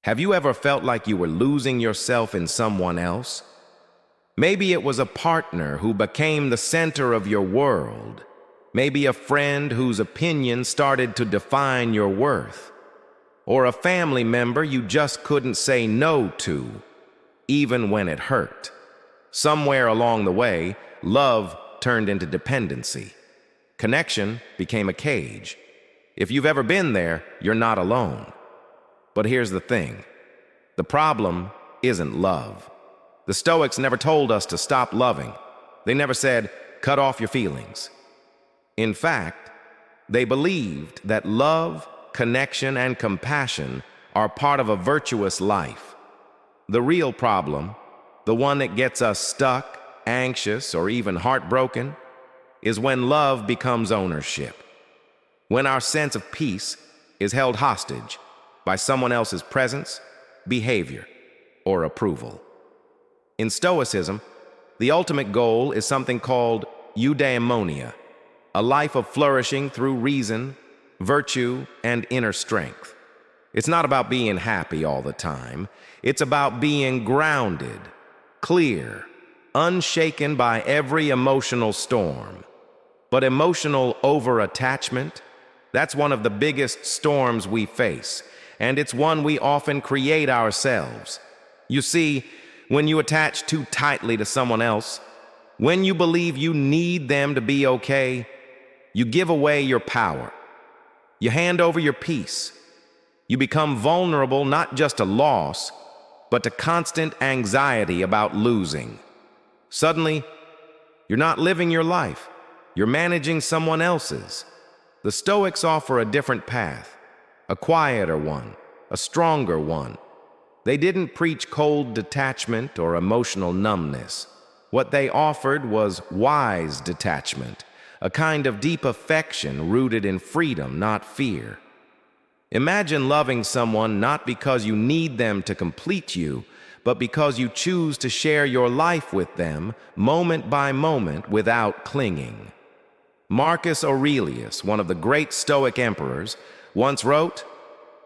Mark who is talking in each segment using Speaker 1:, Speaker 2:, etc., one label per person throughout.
Speaker 1: Have you ever felt like you were losing yourself in someone else? Maybe it was a partner who became the center of your world. Maybe a friend whose opinion started to define your worth. Or a family member you just couldn't say no to, even when it hurt. Somewhere along the way, love turned into dependency. Connection became a cage. If you've ever been there, you're not alone. But here's the thing. The problem isn't love. The Stoics never told us to stop loving. They never said, cut off your feelings. In fact, they believed that love, connection, and compassion are part of a virtuous life. The real problem, the one that gets us stuck, anxious, or even heartbroken, is when love becomes ownership. When our sense of peace is held hostage by someone else's presence, behavior, or approval. In Stoicism, the ultimate goal is something called eudaimonia, a life of flourishing through reason, virtue, and inner strength. It's not about being happy all the time. It's about being grounded, clear, unshaken by every emotional storm. But emotional over-attachment, that's one of the biggest storms we face, and it's one we often create ourselves. You see, when you attach too tightly to someone else, when you believe you need them to be okay, you give away your power. You hand over your peace. You become vulnerable not just to loss, but to constant anxiety about losing. Suddenly, you're not living your life. You're managing someone else's. The Stoics offer a different path, a quieter one, a stronger one. They didn't preach cold detachment or emotional numbness. What they offered was wise detachment, a kind of deep affection rooted in freedom, not fear. Imagine loving someone not because you need them to complete you, but because you choose to share your life with them moment by moment without clinging. Marcus Aurelius, one of the great Stoic emperors, once wrote,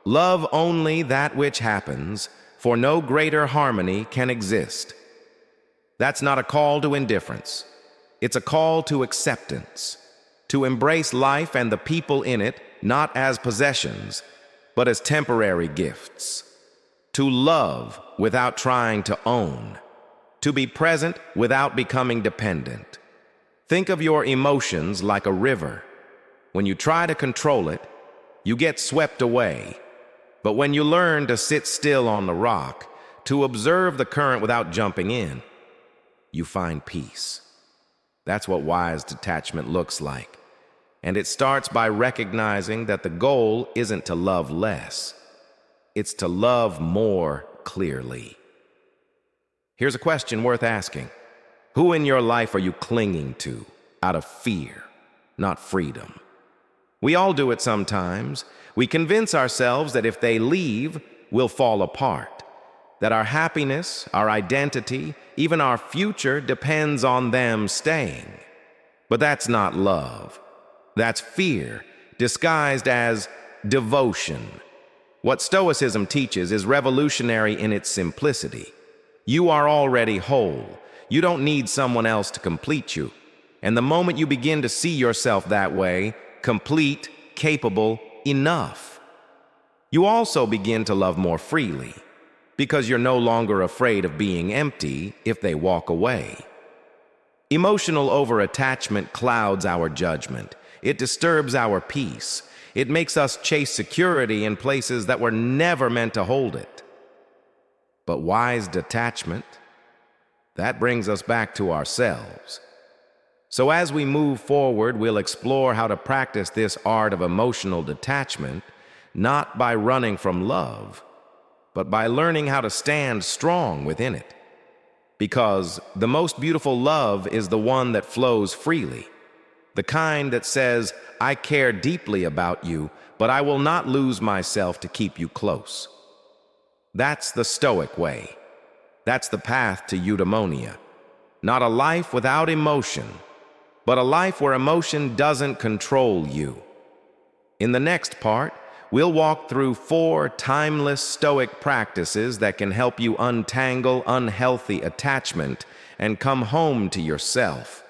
Speaker 1: "Love only that which happens, for no greater harmony can exist." That's not a call to indifference. It's a call to acceptance, to embrace life and the people in it not as possessions, but as temporary gifts. To love without trying to own. To be present without becoming dependent. Think of your emotions like a river. When you try to control it, you get swept away. But when you learn to sit still on the rock, to observe the current without jumping in, you find peace. That's what wise detachment looks like. And it starts by recognizing that the goal isn't to love less. It's to love more clearly. Here's a question worth asking. Who in your life are you clinging to out of fear, not freedom? We all do it sometimes. We convince ourselves that if they leave, we'll fall apart. That our happiness, our identity, even our future depends on them staying. But that's not love. That's fear, disguised as devotion. What Stoicism teaches is revolutionary in its simplicity. You are already whole. You don't need someone else to complete you. And the moment you begin to see yourself that way, complete, capable, enough, you also begin to love more freely, because you're no longer afraid of being empty if they walk away. Emotional over-attachment clouds our judgment. It disturbs our peace. It makes us chase security in places that were never meant to hold it. But wise detachment, that brings us back to ourselves. So as we move forward, we'll explore how to practice this art of emotional detachment, not by running from love, but by learning how to stand strong within it. Because the most beautiful love is the one that flows freely, the kind that says, I care deeply about you, but I will not lose myself to keep you close. That's the Stoic way. That's the path to eudaimonia. Not a life without emotion, but a life where emotion doesn't control you. In the next part, we'll walk through 4 timeless Stoic practices that can help you untangle unhealthy attachment and come home to yourself.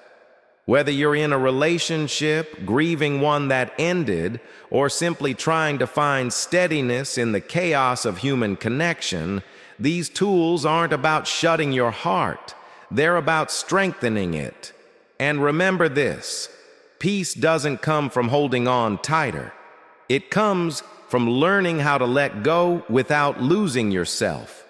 Speaker 1: Whether you're in a relationship, grieving one that ended, or simply trying to find steadiness in the chaos of human connection, these tools aren't about shutting your heart. They're about strengthening it. And remember this: peace doesn't come from holding on tighter. It comes from learning how to let go without losing yourself.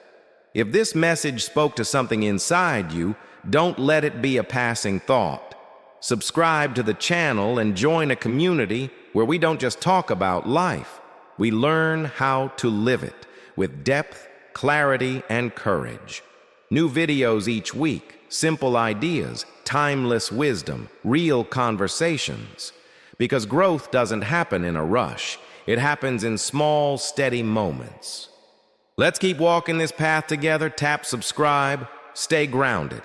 Speaker 1: If this message spoke to something inside you, don't let it be a passing thought. Subscribe to the channel and join a community where we don't just talk about life. We learn how to live it with depth, clarity, and courage. New videos each week, simple ideas, timeless wisdom, real conversations. Because growth doesn't happen in a rush. It happens in small, steady moments. Let's keep walking this path together. Tap subscribe. Stay grounded.